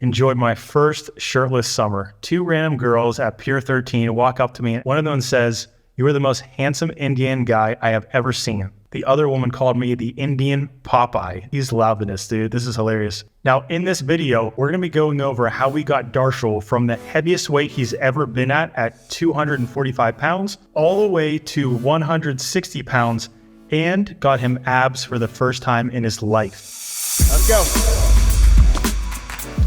enjoyed my first shirtless summer. Two random girls at Pier 13 walk up to me. One of them says, "You are the most handsome Indian guy I have ever seen." The other woman called me the Indian Popeye. He's loudness, dude. This is hilarious. Now, in this video, we're going to be going over how we got Darshill from the heaviest weight he's ever been at 245 pounds, all the way to 160 pounds, and got him abs for the first time in his life. Let's go.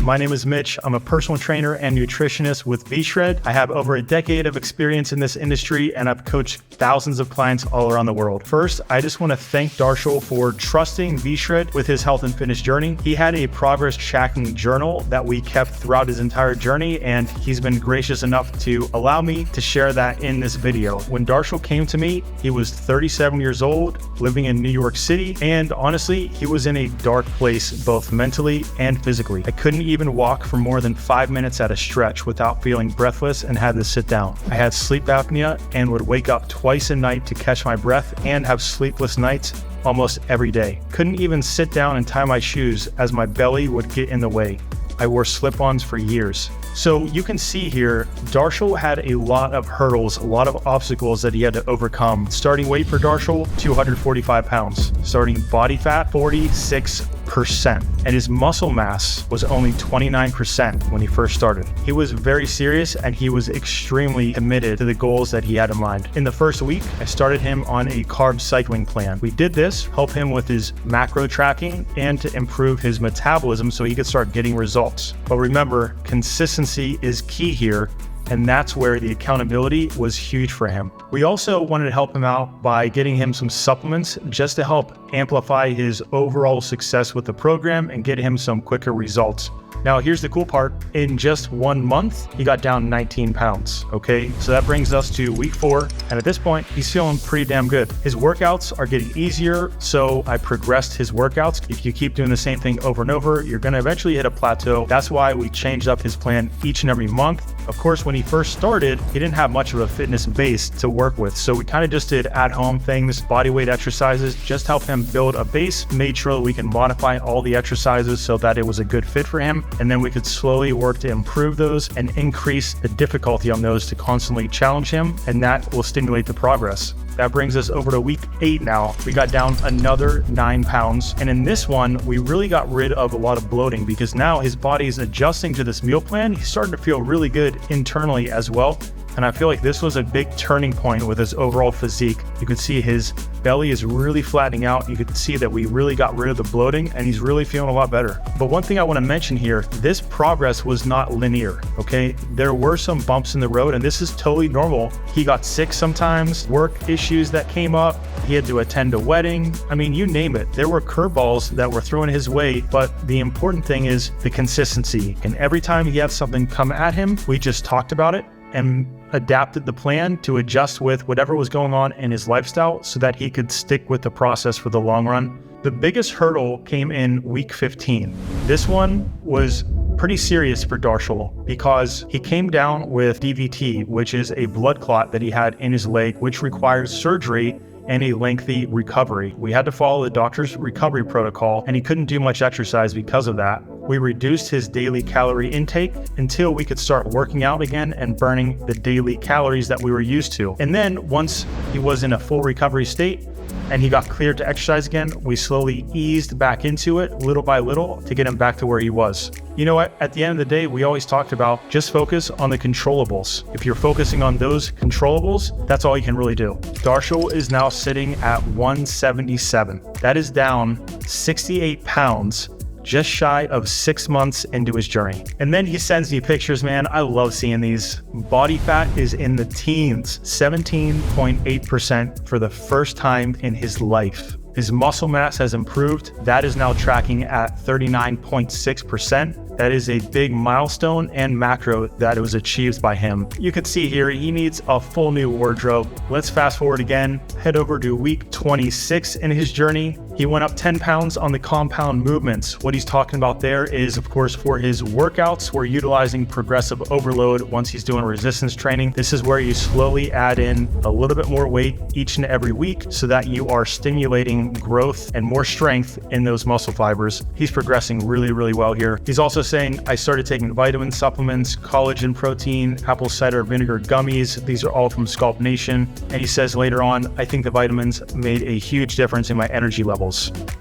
My name is Mitch. I'm a personal trainer and nutritionist with V-Shred. I have over a decade of experience in this industry, and I've coached thousands of clients all around the world. First, I just want to thank Darshill for trusting V-Shred with his health and fitness journey. He had a progress tracking journal that we kept throughout his entire journey, and he's been gracious enough to allow me to share that in this video. When Darshill came to me, he was 37 years old, living in New York City, and honestly, he was in a dark place, both mentally and physically. I couldn't even walk for more than 5 minutes at a stretch without feeling breathless and had to sit down. I had sleep apnea and would wake up twice a night to catch my breath and have sleepless nights almost every day. Couldn't even sit down and tie my shoes as my belly would get in the way. I wore slip-ons for years. So you can see here, Darshill had a lot of hurdles, a lot of obstacles that he had to overcome. Starting weight for Darshill, 245 pounds. Starting body fat, 46%. And his muscle mass was only 29% when he first started. He was very serious and he was extremely committed to the goals that he had in mind. In the first week, I started him on a carb cycling plan. We did this, help him with his macro tracking and to improve his metabolism so he could start getting results. But remember, consistency is key here, and that's where the accountability was huge for him. We also wanted to help him out by getting him some supplements just to help amplify his overall success with the program and get him some quicker results. Now, here's the cool part. In just 1 month, he got down 19 pounds, okay? So that brings us to week 4. And at this point, he's feeling pretty damn good. His workouts are getting easier, so I progressed his workouts. If you keep doing the same thing over and over, you're gonna eventually hit a plateau. That's why we changed up his plan each and every month. Of course, when he first started, he didn't have much of a fitness base to work with. So we kind of just did at-home things, body weight exercises, just help him build a base, made sure that we can modify all the exercises so that it was a good fit for him. And then we could slowly work to improve those and increase the difficulty on those to constantly challenge him, and that will stimulate the progress. That brings us over to week 8 now. We got down another 9 pounds. And in this one, we really got rid of a lot of bloating because now his body is adjusting to this meal plan. He's starting to feel really good internally as well. And I feel like this was a big turning point with his overall physique. You could see his belly is really flattening out. You could see that we really got rid of the bloating and he's really feeling a lot better. But one thing I want to mention here, this progress was not linear, okay? There were some bumps in the road and this is totally normal. He got sick sometimes, work issues that came up, he had to attend a wedding. I mean, you name it. There were curveballs that were thrown his way, but the important thing is the consistency. And every time he had something come at him, we just talked about it and adapted the plan to adjust with whatever was going on in his lifestyle so that he could stick with the process for the long run. The biggest hurdle came in week 15. This one was pretty serious for Darshill because he came down with DVT, which is a blood clot that he had in his leg, which requires surgery and a lengthy recovery. We had to follow the doctor's recovery protocol and he couldn't do much exercise because of that. We reduced his daily calorie intake until we could start working out again and burning the daily calories that we were used to. And then once he was in a full recovery state and he got cleared to exercise again, we slowly eased back into it little by little to get him back to where he was. You know what? At the end of the day, we always talked about just focus on the controllables. If you're focusing on those controllables, that's all you can really do. Darshill is now sitting at 177. That is down 68 pounds just shy of 6 months into his journey. And then he sends me pictures, man. I love seeing these. Body fat is in the teens, 17.8% for the first time in his life. His muscle mass has improved. That is now tracking at 39.6%. That is a big milestone and macro that was achieved by him. You can see here, he needs a full new wardrobe. Let's fast forward again, head over to week 26 in his journey. He went up 10 pounds on the compound movements. What he's talking about there is, of course, for his workouts, we're utilizing progressive overload once he's doing resistance training. This is where you slowly add in a little bit more weight each and every week so that you are stimulating growth and more strength in those muscle fibers. He's progressing really, really well here. He's also saying, I started taking vitamin supplements, collagen protein, apple cider vinegar gummies. These are all from Sculpt Nation. And he says later on, I think the vitamins made a huge difference in my energy levels.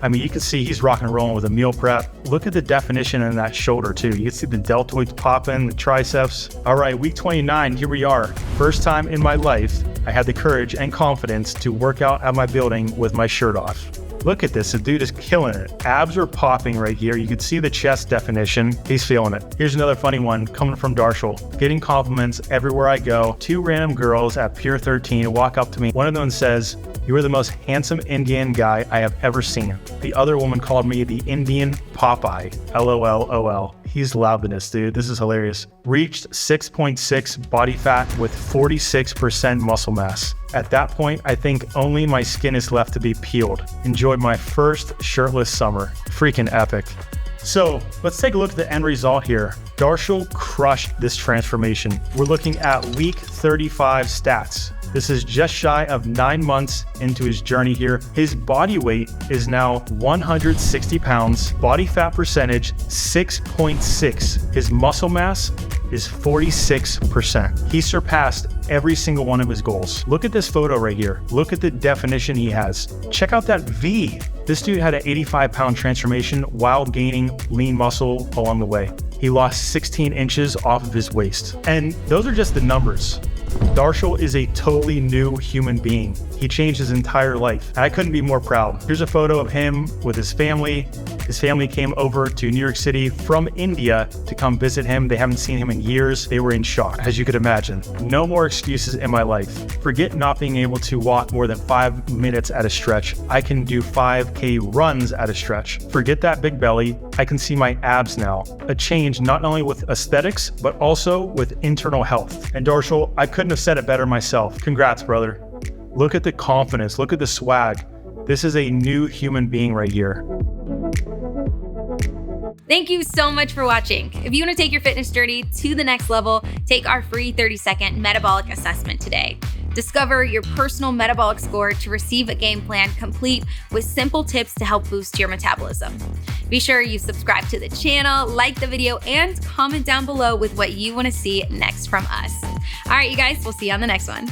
I mean, you can see he's rocking and rolling with a meal prep. Look at the definition in that shoulder too. You can see the deltoids popping, the triceps. All right, week 29, here we are. First time in my life, I had the courage and confidence to work out at my building with my shirt off. Look at this, the dude is killing it. Abs are popping right here. You can see the chest definition. He's feeling it. Here's another funny one coming from Darshill. Getting compliments everywhere I go. 2 random girls at Pier 13 walk up to me. One of them says, you are the most handsome Indian guy I have ever seen. The other woman called me the Indian Popeye. LOL. He's loving this, dude. This is hilarious. Reached 6.6 body fat with 46% muscle mass. At that point, I think only my skin is left to be peeled. Enjoyed my first shirtless summer. Freaking epic. So let's take a look at the end result here. Darshill crushed this transformation. We're looking at week 35 stats. This is just shy of 9 months into his journey here. His body weight is now 160 pounds, body fat percentage 6.6. His muscle mass is 46%. He surpassed every single one of his goals. Look at this photo right here. Look at the definition he has. Check out that V. This dude had an 85-pound transformation while gaining lean muscle along the way. He lost 16 inches off of his waist. And those are just the numbers. Darshill is a totally new human being. He changed his entire life. And I couldn't be more proud. Here's a photo of him with his family. His family came over to New York City from India to come visit him. They haven't seen him in years. They were in shock, as you could imagine. No more excuses in my life. Forget not being able to walk more than 5 minutes at a stretch. I can do 5K runs at a stretch. Forget that big belly. I can see my abs now. A change not only with aesthetics, but also with internal health. And Darshill, I couldn't have said it better myself. Congrats, brother. Look at the confidence. Look at the swag. This is a new human being right here. Thank you so much for watching. If you want to take your fitness journey to the next level, take our free 30-second metabolic assessment today. Discover your personal metabolic score to receive a game plan complete with simple tips to help boost your metabolism. Be sure you subscribe to the channel, like the video, and comment down below with what you want to see next from us. All right, you guys, we'll see you on the next one.